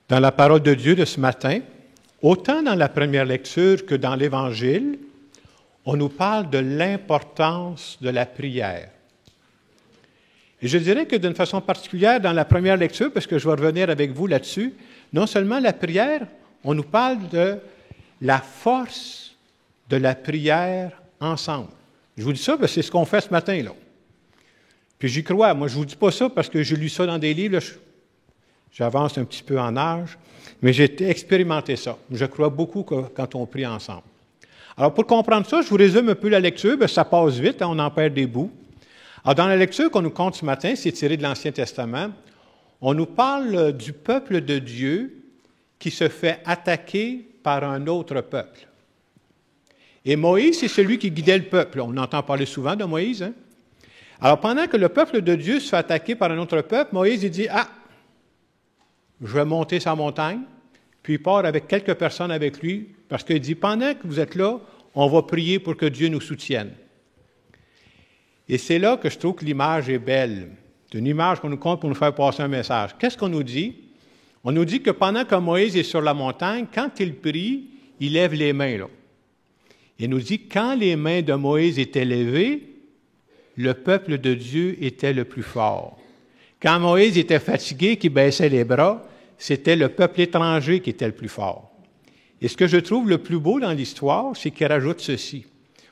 Dans la parole de Dieu de ce matin, autant dans la première lecture que dans l'Évangile, on nous parle de l'importance de la prière. Et je dirais que d'une façon particulière, dans la première lecture, parce que je vais revenir avec vous là-dessus, non seulement la prière, on nous parle de la force de la prière ensemble. Je vous dis ça parce que c'est ce qu'on fait ce matin, là. Puis j'y crois. Moi, je ne vous dis pas ça parce que j'ai lu ça dans des livres. Là, j'avance un petit peu en âge, mais j'ai expérimenté ça. Je crois beaucoup quand on prie ensemble. Alors, pour comprendre ça, je vous résume un peu la lecture. Bien, ça passe vite, hein, on en perd des bouts. Alors, dans la lecture qu'on nous compte ce matin, c'est tiré de l'Ancien Testament, on nous parle du peuple de Dieu qui se fait attaquer par un autre peuple. Et Moïse, c'est celui qui guidait le peuple. On entend parler souvent de Moïse. Hein? Alors, pendant que le peuple de Dieu se fait attaquer par un autre peuple, Moïse, il dit, « Ah, je vais monter sa montagne. » Puis il part avec quelques personnes avec lui, parce qu'il dit, « Pendant que vous êtes là, on va prier pour que Dieu nous soutienne. » Et c'est là que je trouve que l'image est belle. C'est une image qu'on nous compte pour nous faire passer un message. Qu'est-ce qu'on nous dit? On nous dit que pendant que Moïse est sur la montagne, quand il prie, il lève les mains, là. Il nous dit, quand les mains de Moïse étaient levées, le peuple de Dieu était le plus fort. Quand Moïse était fatigué, qu'il baissait les bras, c'était le peuple étranger qui était le plus fort. Et ce que je trouve le plus beau dans l'histoire, c'est qu'il rajoute ceci.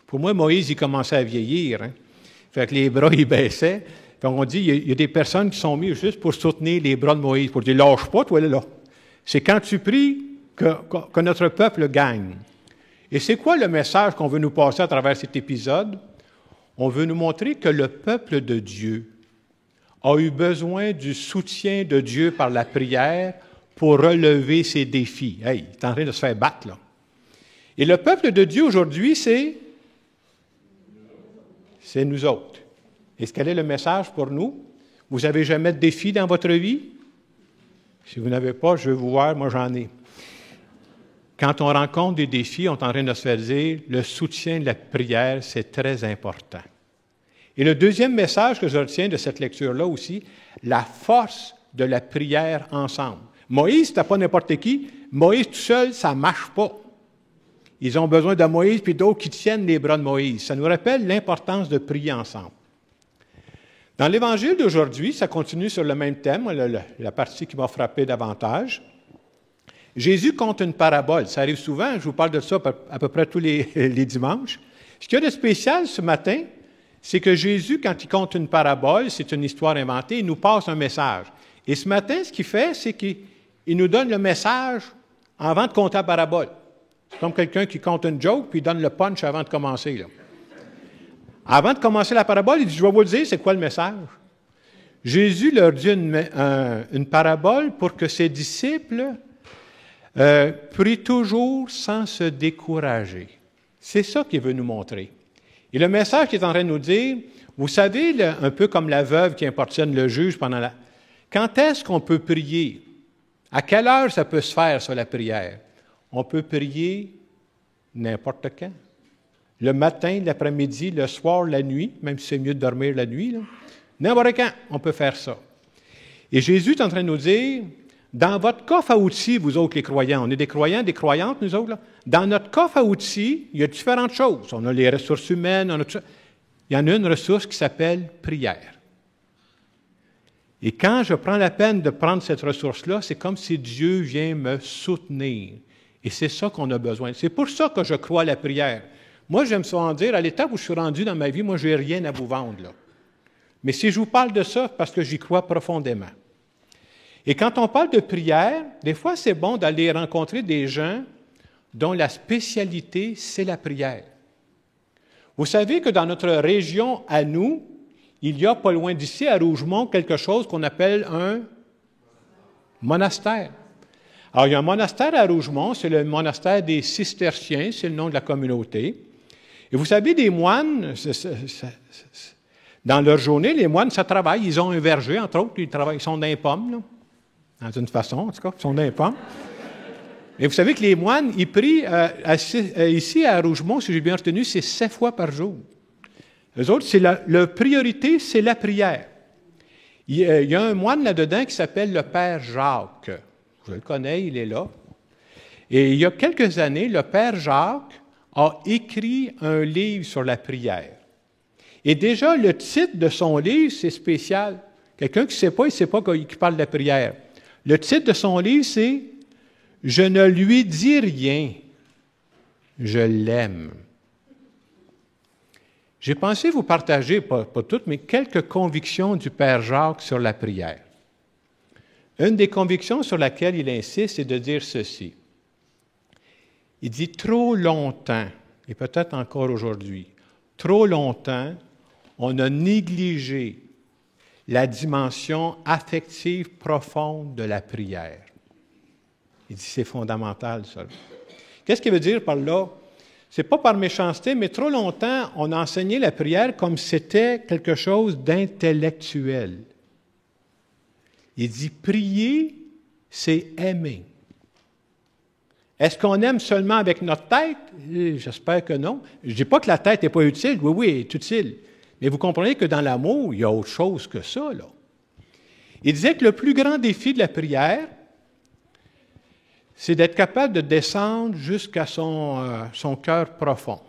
Pour moi, Moïse, il commençait à vieillir. Hein? Fait que les bras, ils baissaient. Fait on dit, il y a des personnes qui sont mises juste pour soutenir les bras de Moïse, pour dire, lâche pas, toi, là. C'est quand tu pries que notre peuple gagne. Et c'est quoi le message qu'on veut nous passer à travers cet épisode? On veut nous montrer que le peuple de Dieu a eu besoin du soutien de Dieu par la prière pour relever ses défis. Hey, il est en train de se faire battre, là. Et le peuple de Dieu aujourd'hui, c'est nous autres. Et quel est le message pour nous? Vous n'avez jamais de défi dans votre vie? Si vous n'avez pas, je vais vous voir, moi j'en ai. Quand on rencontre des défis, on est en train de se faire dire, le soutien de la prière, c'est très important. Et le deuxième message que je retiens de cette lecture-là aussi, la force de la prière ensemble. Moïse, c'était pas n'importe qui. Moïse tout seul, ça ne marche pas. Ils ont besoin de Moïse puis d'autres qui tiennent les bras de Moïse. Ça nous rappelle l'importance de prier ensemble. Dans l'Évangile d'aujourd'hui, ça continue sur le même thème, la partie qui m'a frappé davantage. Jésus compte une parabole. Ça arrive souvent, je vous parle de ça à peu près tous les dimanches. Ce qu'il y a de spécial ce matin, c'est que Jésus, quand il compte une parabole, c'est une histoire inventée, il nous passe un message. Et ce matin, ce qu'il fait, c'est qu'il nous donne le message avant de compter la parabole. C'est comme quelqu'un qui compte une joke, puis il donne le punch avant de commencer, là. Avant de commencer la parabole, il dit, je vais vous le dire, c'est quoi le message? Jésus leur dit une parabole pour que ses disciples prient toujours sans se décourager. C'est ça qu'il veut nous montrer. Et le message qu'il est en train de nous dire, vous savez, un peu comme la veuve qui importune le juge pendant la... Quand est-ce qu'on peut prier? À quelle heure ça peut se faire, ça, la prière? On peut prier n'importe quand. Le matin, l'après-midi, le soir, la nuit, même si c'est mieux de dormir la nuit, là. N'importe quand, on peut faire ça. Et Jésus est en train de nous dire, dans votre coffre à outils, vous autres les croyants, on est des croyants, des croyantes, nous autres, là. Dans notre coffre à outils, il y a différentes choses. On a les ressources humaines, on a tout ça. Il y en a une ressource qui s'appelle prière. Et quand je prends la peine de prendre cette ressource-là, c'est comme si Dieu vient me soutenir. Et c'est ça qu'on a besoin. C'est pour ça que je crois à la prière. Moi, j'aime souvent dire, à l'étape où je suis rendu dans ma vie, moi, je n'ai rien à vous vendre, là. Mais si je vous parle de ça, parce que j'y crois profondément. Et quand on parle de prière, des fois, c'est bon d'aller rencontrer des gens dont la spécialité, c'est la prière. Vous savez que dans notre région, à nous, il y a pas loin d'ici, à Rougemont, quelque chose qu'on appelle un monastère. Alors, il y a un monastère à Rougemont, c'est le monastère des Cisterciens, c'est le nom de la communauté. Et vous savez, des moines, dans leur journée, les moines, ça travaille. Ils ont un verger, entre autres, ils sont dans les pommes, là. Dans une façon, en tout cas, ils sont dans les pommes. Et vous savez que les moines, ils prient ici à Rougemont, si j'ai bien retenu, c'est 7 fois par jour. Eux autres, leur priorité, c'est la prière. Il y a un moine là-dedans qui s'appelle le Père Jacques. Je le connais, il est là. Et il y a quelques années, le Père Jacques a écrit un livre sur la prière. Et déjà, le titre de son livre, c'est spécial. Quelqu'un qui ne sait pas, il ne sait pas qu'il parle de la prière. Le titre de son livre, c'est « Je ne lui dis rien, je l'aime ». J'ai pensé vous partager, pas toutes, mais quelques convictions du Père Jacques sur la prière. Une des convictions sur laquelle il insiste, c'est de dire ceci. Il dit trop longtemps, et peut-être encore aujourd'hui, trop longtemps, on a négligé la dimension affective profonde de la prière. Il dit c'est fondamental, ça. Qu'est-ce qu'il veut dire par là? C'est pas par méchanceté, mais trop longtemps, on a enseigné la prière comme si c'était quelque chose d'intellectuel. Il dit prier, c'est aimer. Est-ce qu'on aime seulement avec notre tête? J'espère que non. Je ne dis pas que la tête n'est pas utile. Oui, oui, elle est utile. Mais vous comprenez que dans l'amour, il y a autre chose que ça, là. Il disait que le plus grand défi de la prière, c'est d'être capable de descendre jusqu'à son cœur profond.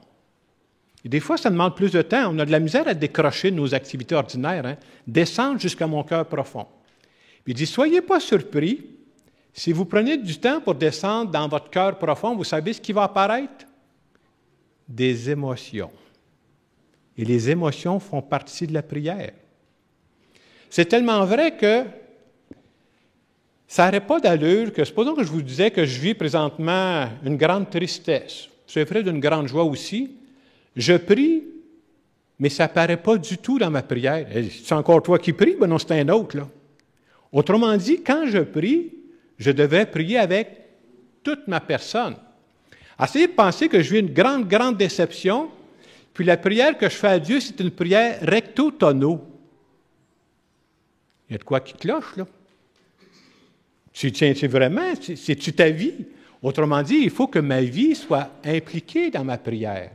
Et des fois, ça demande plus de temps. On a de la misère à décrocher de nos activités ordinaires. Hein? Descendre jusqu'à mon cœur profond. Puis il dit, soyez pas surpris. Si vous prenez du temps pour descendre dans votre cœur profond, vous savez ce qui va apparaître? Des émotions. Et les émotions font partie de la prière. C'est tellement vrai que ça n'aurait pas d'allure que, supposons que je vous disais que je vis présentement une grande tristesse, c'est vrai d'une grande joie aussi, je prie, mais ça ne paraît pas du tout dans ma prière. C'est encore toi qui pries? Ben non, c'est un autre, là. Autrement dit, quand je prie, je devrais prier avec toute ma personne. Essayez de penser que je vis une grande, grande déception, puis la prière que je fais à Dieu, c'est une prière recto tono. Il y a de quoi qui cloche, là. Tu tiens-tu vraiment? C'est-tu ta vie? Autrement dit, il faut que ma vie soit impliquée dans ma prière.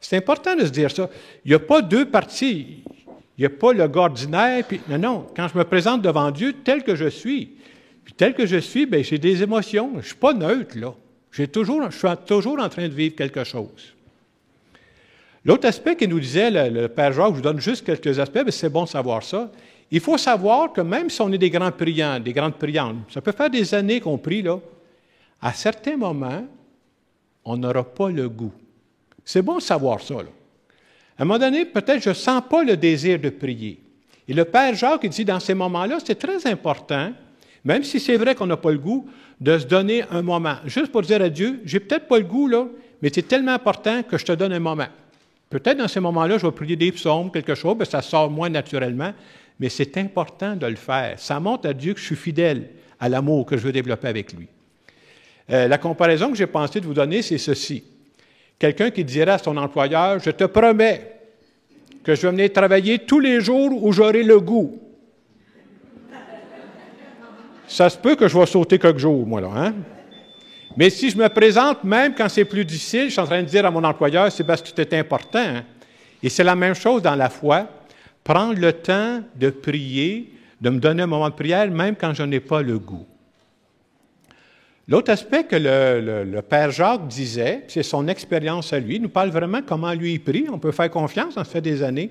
C'est important de se dire ça. Il n'y a pas deux parties. Il n'y a pas le gars ordinaire, puis non. Quand je me présente devant Dieu tel que je suis, puis tel que je suis, bien, j'ai des émotions. Je ne suis pas neutre, là. Je suis toujours en train de vivre quelque chose. L'autre aspect qu'il nous disait, le Père Jacques, je vous donne juste quelques aspects, mais c'est bon de savoir ça. Il faut savoir que même si on est des grands priants, des grandes priantes, ça peut faire des années qu'on prie, là, à certains moments, on n'aura pas le goût. C'est bon de savoir ça, là. À un moment donné, peut-être je ne sens pas le désir de prier. Et le Père Jacques, il dit, dans ces moments-là, c'est très important, même si c'est vrai qu'on n'a pas le goût, de se donner un moment. Juste pour dire à Dieu, j'ai peut-être pas le goût, là, mais c'est tellement important que je te donne un moment. Peut-être dans ces moments-là, je vais prier des psaumes, quelque chose, bien, ça sort moins naturellement, mais c'est important de le faire. Ça montre à Dieu que je suis fidèle à l'amour que je veux développer avec lui. La comparaison que j'ai pensé de vous donner, c'est ceci. Quelqu'un qui dirait à son employeur, « Je te promets que je vais venir travailler tous les jours où j'aurai le goût. » Ça se peut que je vais sauter quelques jours, moi, là, hein? Mais si je me présente, même quand c'est plus difficile, je suis en train de dire à mon employeur, c'est parce que c'est important. Hein? Et c'est la même chose dans la foi. Prendre le temps de prier, de me donner un moment de prière, même quand je n'ai pas le goût. L'autre aspect que le Père Jacques disait, c'est son expérience à lui, il nous parle vraiment comment lui il prie, on peut faire confiance, ça fait des années.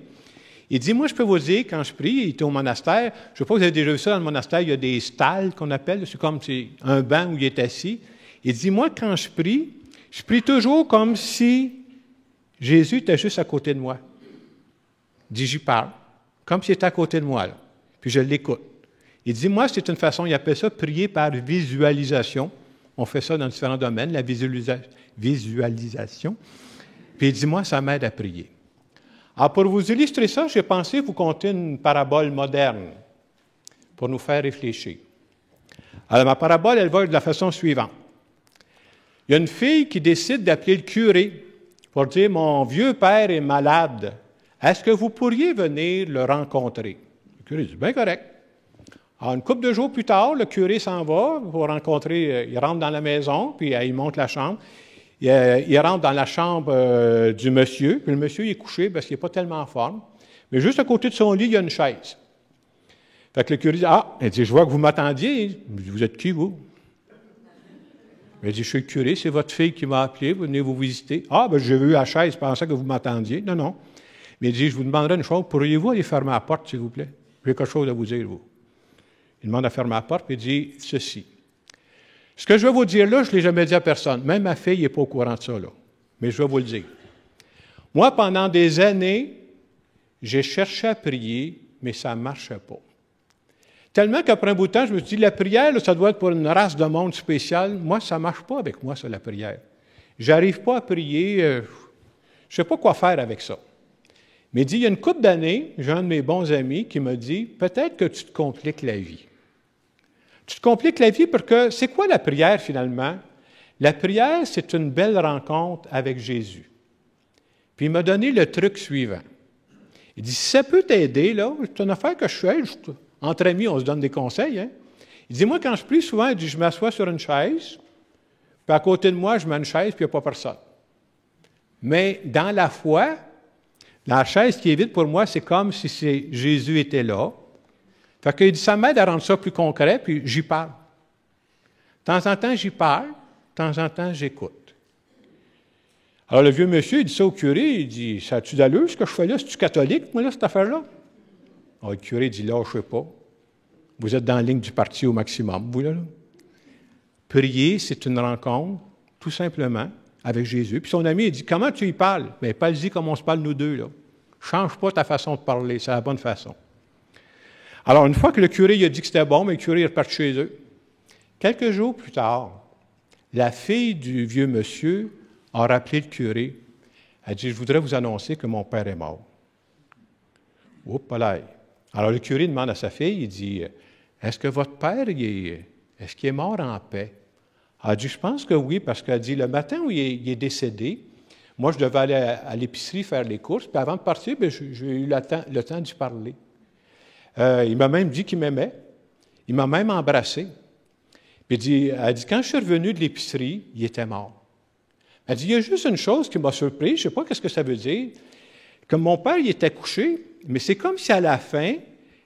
Il dit, moi je peux vous dire, quand je prie, il était au monastère, je ne sais pas si vous avez déjà vu ça dans le monastère, il y a des stalles qu'on appelle, c'est comme un banc où il est assis. Il dit, moi quand je prie toujours comme si Jésus était juste à côté de moi. Il dit, j'y parle, comme s'il était à côté de moi, là. Puis je l'écoute. Il dit, moi c'est une façon, il appelle ça prier par visualisation. On fait ça dans différents domaines, la visualisation. Puis il dit, moi, ça m'aide à prier. Alors, pour vous illustrer ça, j'ai pensé vous conter une parabole moderne pour nous faire réfléchir. Alors, ma parabole, elle va de la façon suivante. Il y a une fille qui décide d'appeler le curé pour dire, mon vieux père est malade. Est-ce que vous pourriez venir le rencontrer? Le curé dit, bien correct. Alors, une couple de jours plus tard, le curé s'en va pour rencontrer, il rentre dans la maison, puis il monte la chambre. Il rentre dans la chambre du monsieur, puis le monsieur il est couché parce qu'il n'est pas tellement en forme. Mais juste à côté de son lit, il y a une chaise. Fait que le curé dit, il dit, je vois que vous m'attendiez. Vous êtes qui, vous? Il dit, je suis le curé, c'est votre fille qui m'a appelé, vous venez vous visiter. Ah, ben j'ai vu la chaise, je pensais que vous m'attendiez. Non, non. Mais il dit, je vous demanderai une chose, pourriez-vous aller fermer la porte, s'il vous plaît? J'ai quelque chose à vous dire, vous. Il demande à fermer la porte, puis il dit ceci. Ce que je vais vous dire là, je ne l'ai jamais dit à personne. Même ma fille n'est pas au courant de ça, là. Mais je vais vous le dire. Moi, pendant des années, j'ai cherché à prier, mais ça ne marchait pas. Tellement qu'après un bout de temps, je me suis dit, la prière, là, ça doit être pour une race de monde spéciale. Moi, ça ne marche pas avec moi, ça, la prière. Je n'arrive pas à prier. Je ne sais pas quoi faire avec ça. Mais il dit, il y a une couple d'années, j'ai un de mes bons amis qui m'a dit, peut-être que tu te compliques la vie. Tu te compliques la vie parce que c'est quoi la prière finalement? La prière, c'est une belle rencontre avec Jésus. Puis il m'a donné le truc suivant. Il dit, si ça peut t'aider, là, c'est une affaire que je fais, entre amis, on se donne des conseils. Hein? Il dit, moi, quand je prie souvent, il dit, je m'assois sur une chaise, puis à côté de moi, je mets une chaise, puis il n'y a pas personne. Mais dans la foi, la chaise qui est vide pour moi, c'est comme si Jésus était là. Fait qu'il dit, ça m'aide à rendre ça plus concret, puis j'y parle. De temps en temps, j'y parle, de temps en temps, j'écoute. Alors, le vieux monsieur, il dit ça au curé, il dit, ça a-tu d'allure, ce que je fais là? C'est-tu catholique, moi, là, cette affaire-là? Alors, le curé dit, là, je ne sais pas. Vous êtes dans la ligne du parti au maximum, vous, là. Prier, c'est une rencontre, tout simplement, avec Jésus. Puis son ami, il dit, comment tu y parles? Bien, parle-y comme on se parle nous deux, là. Change pas ta façon de parler, c'est la bonne façon. Alors, une fois que le curé il a dit que c'était bon, mais le curé est reparti chez eux. Quelques jours plus tard, la fille du vieux monsieur a rappelé le curé. Elle a dit, je voudrais vous annoncer que mon père est mort. Oups, là. Alors, le curé demande à sa fille, il dit, est-ce que votre père, est-ce qu'il est mort en paix? Elle a dit, je pense que oui, parce qu'elle dit, le matin où il est décédé, moi, je devais aller à l'épicerie faire les courses, puis avant de partir, bien, j'ai eu le temps d'y parler. Il m'a même dit qu'il m'aimait. Il m'a même embrassé. Puis elle dit, quand je suis revenu de l'épicerie, il était mort. Elle dit, il y a juste une chose qui m'a surpris, je ne sais pas ce que ça veut dire, que mon père, il était couché, mais c'est comme si à la fin,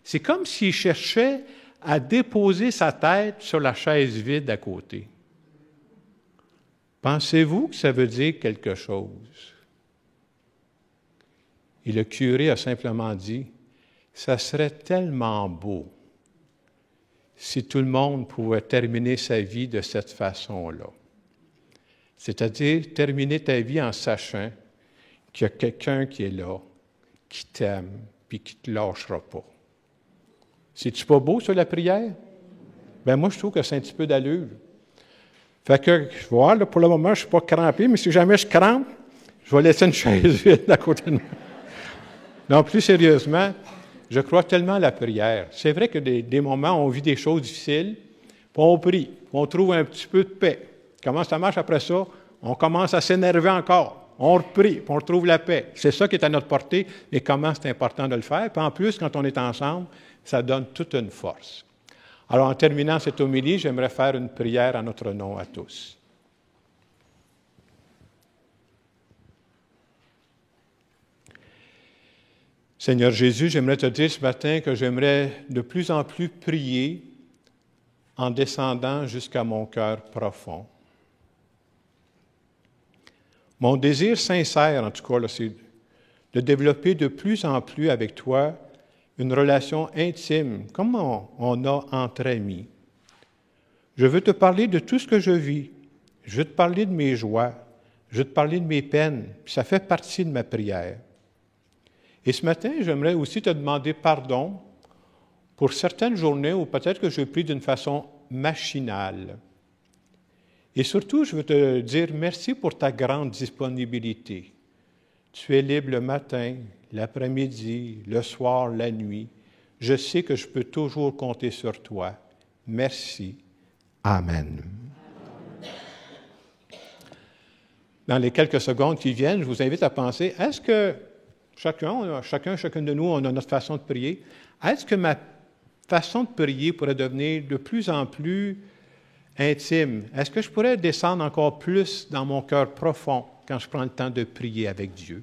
c'est comme s'il cherchait à déposer sa tête sur la chaise vide à côté. Pensez-vous que ça veut dire quelque chose? Et le curé a simplement dit, ça serait tellement beau si tout le monde pouvait terminer sa vie de cette façon-là. C'est-à-dire terminer ta vie en sachant qu'il y a quelqu'un qui est là, qui t'aime, puis qui ne te lâchera pas. C'est-tu pas beau, ça, la prière? Bien, moi, je trouve que c'est un petit peu d'allure. Fait que, je vais voir, là, pour le moment, je ne suis pas crampé, mais si jamais je crampe, je vais laisser une chaise vide à côté de moi. Non, plus sérieusement, je crois tellement à la prière. C'est vrai que des moments, on vit des choses difficiles, puis on prie, puis on trouve un petit peu de paix. Comment ça marche après ça? On commence à s'énerver encore. On reprie, puis on retrouve la paix. C'est ça qui est à notre portée, et comment c'est important de le faire. Puis en plus, quand on est ensemble, ça donne toute une force. Alors, en terminant cette homélie, j'aimerais faire une prière en notre nom à tous. Seigneur Jésus, j'aimerais te dire ce matin que j'aimerais de plus en plus prier en descendant jusqu'à mon cœur profond. Mon désir sincère, en tout cas, là, c'est de développer de plus en plus avec toi une relation intime, comme on a entre amis. Je veux te parler de tout ce que je vis. Je veux te parler de mes joies. Je veux te parler de mes peines. Puis ça fait partie de ma prière. Et ce matin, j'aimerais aussi te demander pardon pour certaines journées où peut-être que je prie d'une façon machinale. Et surtout, je veux te dire merci pour ta grande disponibilité. Tu es libre le matin, l'après-midi, le soir, la nuit. Je sais que je peux toujours compter sur toi. Merci. Amen. Dans les quelques secondes qui viennent, je vous invite à penser, est-ce que chacune de nous, on a notre façon de prier. Est-ce que ma façon de prier pourrait devenir de plus en plus intime? Est-ce que je pourrais descendre encore plus dans mon cœur profond quand je prends le temps de prier avec Dieu?